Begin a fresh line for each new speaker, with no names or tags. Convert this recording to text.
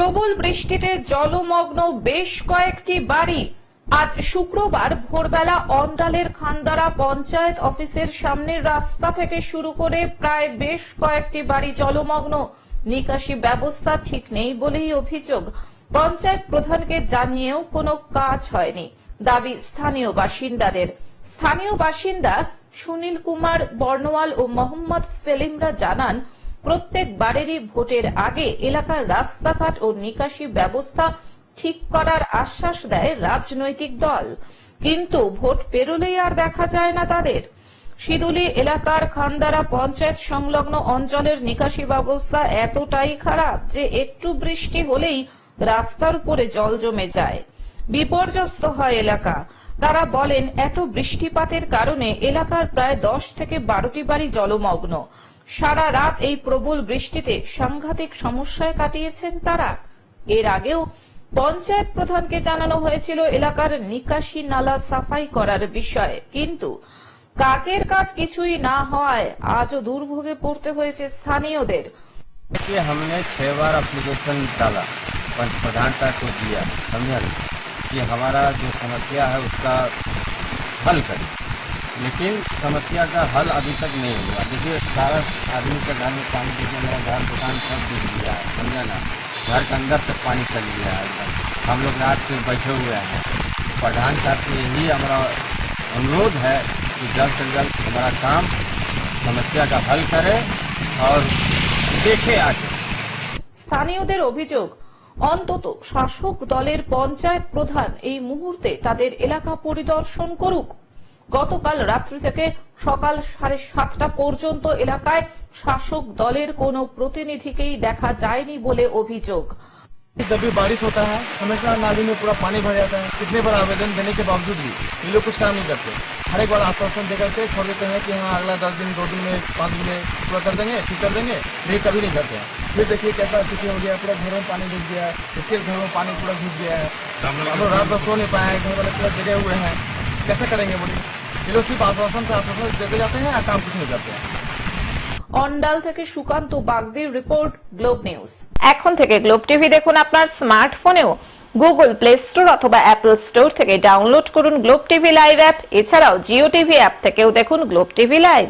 প্রবল বৃষ্টিতে জলমগ্ন বেশ কয়েকটি বাড়ি। আজ শুক্রবার ভোরবেলা অন্ডালের খান্দারা পঞ্চায়েত অফিসের সামনের রাস্তা থেকে শুরু করে প্রায় বেশ কয়েকটি বাড়ি জলমগ্ন। নিকাশি ব্যবস্থা ঠিক নেই বলেই অভিযোগ। পঞ্চায়েত প্রধানকে জানিয়েও কোনো কাজ হয়নি, দাবি স্থানীয় বাসিন্দাদের। স্থানীয় বাসিন্দা সুনীল কুমার বর্ণওয়াল ও মোহাম্মদ সেলিমরা জানান, প্রত্যেক বাড়িরই ভোটের আগে এলাকার রাস্তাঘাট ও নিকাশি ব্যবস্থা ঠিক করার আশ্বাস দেয় রাজনৈতিক দল, কিন্তু ভোট পেরোলেই আর দেখা যায় না তাদের। শিদুলি এলাকার খান্দারা পঞ্চায়েত সংলগ্ন অঞ্চলের নিকাশি ব্যবস্থা এতটাই খারাপ যে একটু বৃষ্টি হলেই রাস্তার উপরে জল জমে যায়, বিপর্যস্ত হয় এলাকা। তারা বলেন, এত বৃষ্টিপাতের কারণে এলাকার প্রায় 10 থেকে 12টি বাড়ি জলমগ্ন। সারা রাত এই প্রবল বৃষ্টিতে সাংঘাতিক সমস্যায় কাটিয়েছেন তারা। এর আগেও পঞ্চায়েত প্রধানকে জানানো হয়েছিল এলাকার নিকাশি নালা সাফাই করার বিষয়ে, কিন্তু কাজের কাজ কিছুই না হওয়ায় আজও দুর্ভোগে পড়তে হয়েছে স্থানীয়দের।
हमने 6 बार एप्लीकेशन डाला, प्रधान तक को दिया, समझा कि हमारा जो समस्या है उसका हल करें, लेकिन समस्या का हल अभी तक नहीं हुआ। देखिए, सारा आदमी के घर में पानी देखिए, मेरा घर दुकान सब डूब गया है, समझा ना। घर के अंदर तक पानी चल गया है एकदम। हम लोग रात से बैठे हुए हैं। प्रधान साहब से यही हमारा अनुरोध है कि जल्द से जल्द हमारा काम समस्या का हल करे और देखे आगे।
স্থানীয়দের অভিযোগ, অন্তত শাসক দলের পঞ্চায়েত প্রধান এই মুহূর্তে তাদের এলাকা পরিদর্শন করুক। গতকাল রাত্রি থেকে সকাল 7:30 পর্যন্ত এলাকায় শাসক দলের কোনো প্রতিনিধিকেই দেখা যায়নি বলে অভিযোগ।
जब भी बारिश होता है हमेशा नाली में पूरा पानी भर जाता है। कितने बार आवेदन देने के बावजूद भी ये लोग कुछ काम नहीं करते। हर एक बार आश्वासन देकर के छोड़ देते हैं कि हाँ अगला 10 दिन 2 दिन में 5 दिन में पूरा कर देंगे, ठीक कर देंगे, लेकिन कभी नहीं करते हैं। फिर देखिए कैसा स्थिति हो गया, पूरा घरों में पानी घुस गया है, इसके घरों में पानी पूरा घुस गया है। हम लोग रात भर सो नहीं पाए, घर वाले पूरा जगे हुए हैं, कैसे करेंगे बोलिए। ये लोग सिर्फ आश्वासन पे आश्वासन देते जाते हैं और काम कुछ नहीं करते हैं।
অন্ডাল থেকে সুকান্ত বাগদির রিপোর্ট, গ্লোব নিউজ। এখন থেকে গ্লোব টিভি দেখুন আপনার স্মার্টফোনেও। গুগল প্লে স্টোর অথবা অ্যাপল স্টোর থেকে ডাউনলোড করুন গ্লোব টিভি লাইভ অ্যাপ। এছাড়াও জিও টিভি অ্যাপ থেকেও দেখুন গ্লোব টিভি লাইভ।